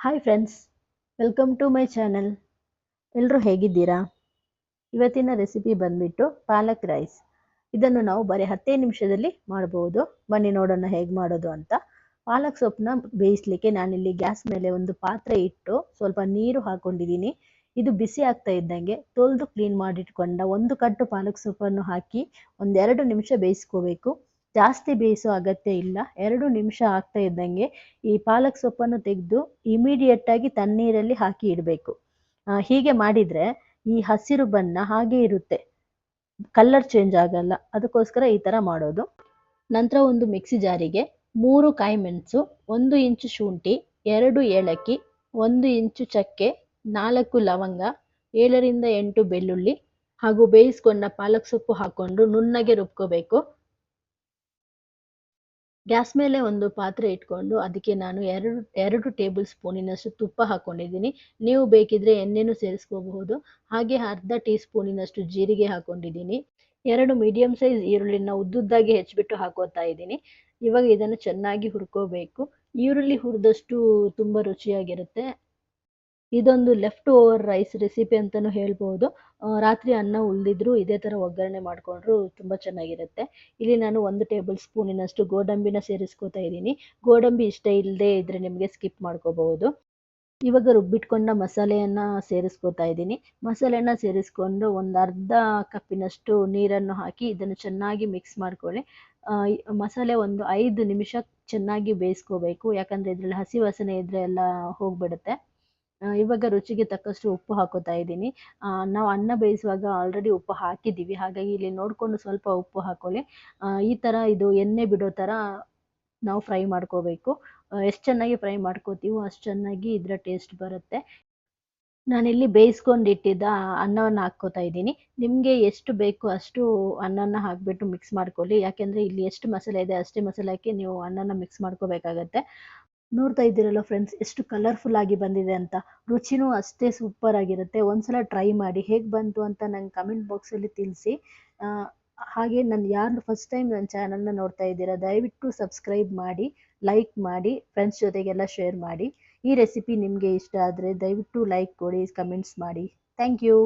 Hi friends, welcome to my channel. ಎಲ್ಲರೂ ಹೇಗಿದ್ದೀರಾ? ಇವತ್ತಿನ ರೆಸಿಪಿ ಬಂದ್ಬಿಟ್ಟು ಪಾಲಕ್ ರೈಸ್. ಇದನ್ನು ನಾವು ಬರೀ 10 ನಿಮಿಷದಲ್ಲಿ ಮಾಡಬಹುದು. ಬನ್ನಿ ನೋಡೋಣ ಹೇಗೆ ಮಾಡೋದು ಅಂತ. ಪಾಲಕ್ ಸೊಪ್ಪನ್ನ ಬೇಯಿಸ್ಲಿಕ್ಕೆ ನಾನಿಲ್ಲಿ ಗ್ಯಾಸ್ ಮೇಲೆ ಒಂದು ಪಾತ್ರೆ ಇಟ್ಟು ಸ್ವಲ್ಪ ನೀರು ಹಾಕೊಂಡಿದ್ದೀನಿ. ಇದು ಬಿಸಿ ಆಗ್ತಾ ಇದ್ದಂಗೆ ತೊಳೆದು ಕ್ಲೀನ್ ಮಾಡಿಟ್ಕೊಂಡ ಒಂದು ಕಟ್ಟು ಪಾಲಕ್ ಸೊಪ್ಪನ್ನು ಹಾಕಿ ಒಂದೆರಡು ನಿಮಿಷ ಬೇಯಿಸ್ಕೋಬೇಕು. ಜಾಸ್ತಿ ಬೇಯಿಸೋ ಅಗತ್ಯ ಇಲ್ಲ. 2 ನಿಮಿಷ ಆಗ್ತಾ ಇದ್ದಂಗೆ ಈ ಪಾಲಕ್ ಸೊಪ್ಪನ್ನು ತೆಗೆದು ಇಮಿಡಿಯೇಟ್ ಆಗಿ ತಣ್ಣೀರಲ್ಲಿ ಹಾಕಿ ಇಡಬೇಕು. ಹೀಗೆ ಮಾಡಿದ್ರೆ ಈ ಹಸಿರು ಬಣ್ಣ ಹಾಗೆ ಇರುತ್ತೆ, ಕಲರ್ ಚೇಂಜ್ ಆಗಲ್ಲ. ಅದಕ್ಕೋಸ್ಕರ ಈ ತರ ಮಾಡೋದು. ನಂತರ ಒಂದು ಮಿಕ್ಸಿ ಜಾರಿಗೆ 3 ಕಾಯಿ ಮೆಣಸು, 1 ಇಂಚು ಶುಂಠಿ, 2 ಏಲಕ್ಕಿ, 1 ಇಂಚು ಚಕ್ಕೆ, 4 ಲವಂಗ, 7ರಿಂದ 8 ಬೆಳ್ಳುಳ್ಳಿ ಹಾಗೂ ಬೇಯಿಸ್ಕೊಂಡ ಪಾಲಕ್ ಸೊಪ್ಪು ಹಾಕೊಂಡು ನುಣ್ಣಗೆ ರುಬ್ಕೋಬೇಕು. ಗ್ಯಾಸ್ ಮೇಲೆ ಒಂದು ಪಾತ್ರೆ ಇಟ್ಕೊಂಡು ಅದಕ್ಕೆ ನಾನು ಎರಡು ಟೇಬಲ್ ಸ್ಪೂನಿನಷ್ಟು ತುಪ್ಪ ಹಾಕೊಂಡಿದ್ದೀನಿ. ನೀವು ಬೇಕಿದ್ರೆ ಎಣ್ಣೆನೂ ಸೇರಿಸ್ಕೋಬಹುದು. ಹಾಗೆ ಅರ್ಧ ಟೀ ಸ್ಪೂನಿನಷ್ಟು ಜೀರಿಗೆ ಹಾಕೊಂಡಿದ್ದೀನಿ. 2 ಮೀಡಿಯಂ ಸೈಜ್ ಈರುಳ್ಳಿನ ಉದ್ದುದ್ದಾಗಿ ಹೆಚ್ಚಿಬಿಟ್ಟು ಹಾಕೋತಾ ಇದ್ದೀನಿ. ಇವಾಗ ಇದನ್ನು ಚೆನ್ನಾಗಿ ಹುರ್ಕೋಬೇಕು. ಈರುಳ್ಳಿ ಹುರಿದಷ್ಟು ತುಂಬ ರುಚಿಯಾಗಿರುತ್ತೆ. ಇದೊಂದು ಲೆಫ್ಟ್ ಓವರ್ ರೈಸ್ ರೆಸಿಪಿ ಅಂತಲೂ ಹೇಳ್ಬೋದು. ರಾತ್ರಿ ಅನ್ನ ಉಳಿದಿದ್ರು ಇದೇ ಥರ ಒಗ್ಗರಣೆ ಮಾಡಿಕೊಂಡ್ರು ತುಂಬ ಚೆನ್ನಾಗಿರುತ್ತೆ. ಇಲ್ಲಿ ನಾನು 1 ಟೇಬಲ್ ಸ್ಪೂನಿನಷ್ಟು ಗೋಡಂಬಿನ ಸೇರಿಸ್ಕೋತಾ ಇದ್ದೀನಿ. ಗೋಡಂಬಿ ಇಷ್ಟ ಇಲ್ಲದೆ ಇದ್ದರೆ ನಿಮಗೆ ಸ್ಕಿಪ್ ಮಾಡ್ಕೋಬಹುದು. ಇವಾಗ ರುಬ್ಬಿಟ್ಕೊಂಡ ಮಸಾಲೆಯನ್ನು ಸೇರಿಸ್ಕೋತಾ ಇದ್ದೀನಿ. ಮಸಾಲೆನ ಸೇರಿಸ್ಕೊಂಡು ಒಂದು ಅರ್ಧ ಕಪ್ಪಿನಷ್ಟು ನೀರನ್ನು ಹಾಕಿ ಇದನ್ನು ಚೆನ್ನಾಗಿ ಮಿಕ್ಸ್ ಮಾಡ್ಕೊಳ್ಳಿ. ಮಸಾಲೆ ಒಂದು 5 ನಿಮಿಷ ಚೆನ್ನಾಗಿ ಬೇಯಿಸ್ಕೋಬೇಕು. ಯಾಕಂದರೆ ಇದರಲ್ಲಿ ಹಸಿ ವಾಸನೆ ಇದ್ದರೆ ಎಲ್ಲ ಹೋಗ್ಬಿಡುತ್ತೆ. ಇವಾಗ ರುಚಿಗೆ ತಕ್ಕಷ್ಟು ಉಪ್ಪು ಹಾಕೋತಾ ಇದ್ದೀನಿ. ನಾವು ಅನ್ನ ಬೇಯಿಸುವಾಗ ಆಲ್ರೆಡಿ ಉಪ್ಪು ಹಾಕಿದ್ದೀವಿ, ಹಾಗಾಗಿ ಇಲ್ಲಿ ನೋಡಿಕೊಂಡು ಸ್ವಲ್ಪ ಉಪ್ಪು ಹಾಕೊಳ್ಳಿ. ಈ ಥರ ಇದು ಎಣ್ಣೆ ಬಿಡೋ ಥರ ನಾವು ಫ್ರೈ ಮಾಡ್ಕೋಬೇಕು. ಎಷ್ಟು ಚೆನ್ನಾಗಿ ಫ್ರೈ ಮಾಡ್ಕೋತೀವೋ ಅಷ್ಟು ಚೆನ್ನಾಗಿ ಇದರ ಟೇಸ್ಟ್ ಬರುತ್ತೆ. ನಾನಿಲ್ಲಿ ಬೇಯಿಸ್ಕೊಂಡಿಟ್ಟಿದ್ದ ಅನ್ನವನ್ನು ಹಾಕ್ಕೋತಾ ಇದ್ದೀನಿ. ನಿಮಗೆ ಎಷ್ಟು ಬೇಕು ಅಷ್ಟು ಅನ್ನನ ಹಾಕಿಬಿಟ್ಟು ಮಿಕ್ಸ್ ಮಾಡ್ಕೊಳ್ಳಿ. ಯಾಕೆಂದರೆ ಇಲ್ಲಿ ಎಷ್ಟು ಮಸಾಲೆ ಇದೆ ಅಷ್ಟೇ ಮಸಾಲೆಗೆ ನೀವು ಅನ್ನನ ಮಿಕ್ಸ್ ಮಾಡ್ಕೋಬೇಕಾಗತ್ತೆ. ನೋಡ್ತಾ ಇದ್ದೀರಲ್ಲ ಫ್ರೆಂಡ್ಸ್, ಎಷ್ಟು ಕಲರ್ಫುಲ್ ಆಗಿ ಬಂದಿದೆ ಅಂತ. ರುಚಿನೂ ಅಷ್ಟೇ ಸೂಪರ್ ಆಗಿರುತ್ತೆ. ಒಂದ್ಸಲ ಟ್ರೈ ಮಾಡಿ, ಹೇಗೆ ಬಂತು ಅಂತ ನಂಗೆ ಕಮೆಂಟ್ ಬಾಕ್ಸಲ್ಲಿ ತಿಳಿಸಿ. ಹಾಗೆ ಯಾರು ಫಸ್ಟ್ ಟೈಮ್ ನನ್ನ ಚಾನಲ್ನ ನೋಡ್ತಾ ಇದ್ದೀರಾ ದಯವಿಟ್ಟು ಸಬ್ಸ್ಕ್ರೈಬ್ ಮಾಡಿ, ಲೈಕ್ ಮಾಡಿ, ಫ್ರೆಂಡ್ಸ್ ಜೊತೆಗೆಲ್ಲ ಶೇರ್ ಮಾಡಿ. ಈ ರೆಸಿಪಿ ನಿಮಗೆ ಇಷ್ಟ ಆದರೆ ದಯವಿಟ್ಟು ಲೈಕ್ ಕೊಡಿ, ಕಮೆಂಟ್ಸ್ ಮಾಡಿ. Thank you.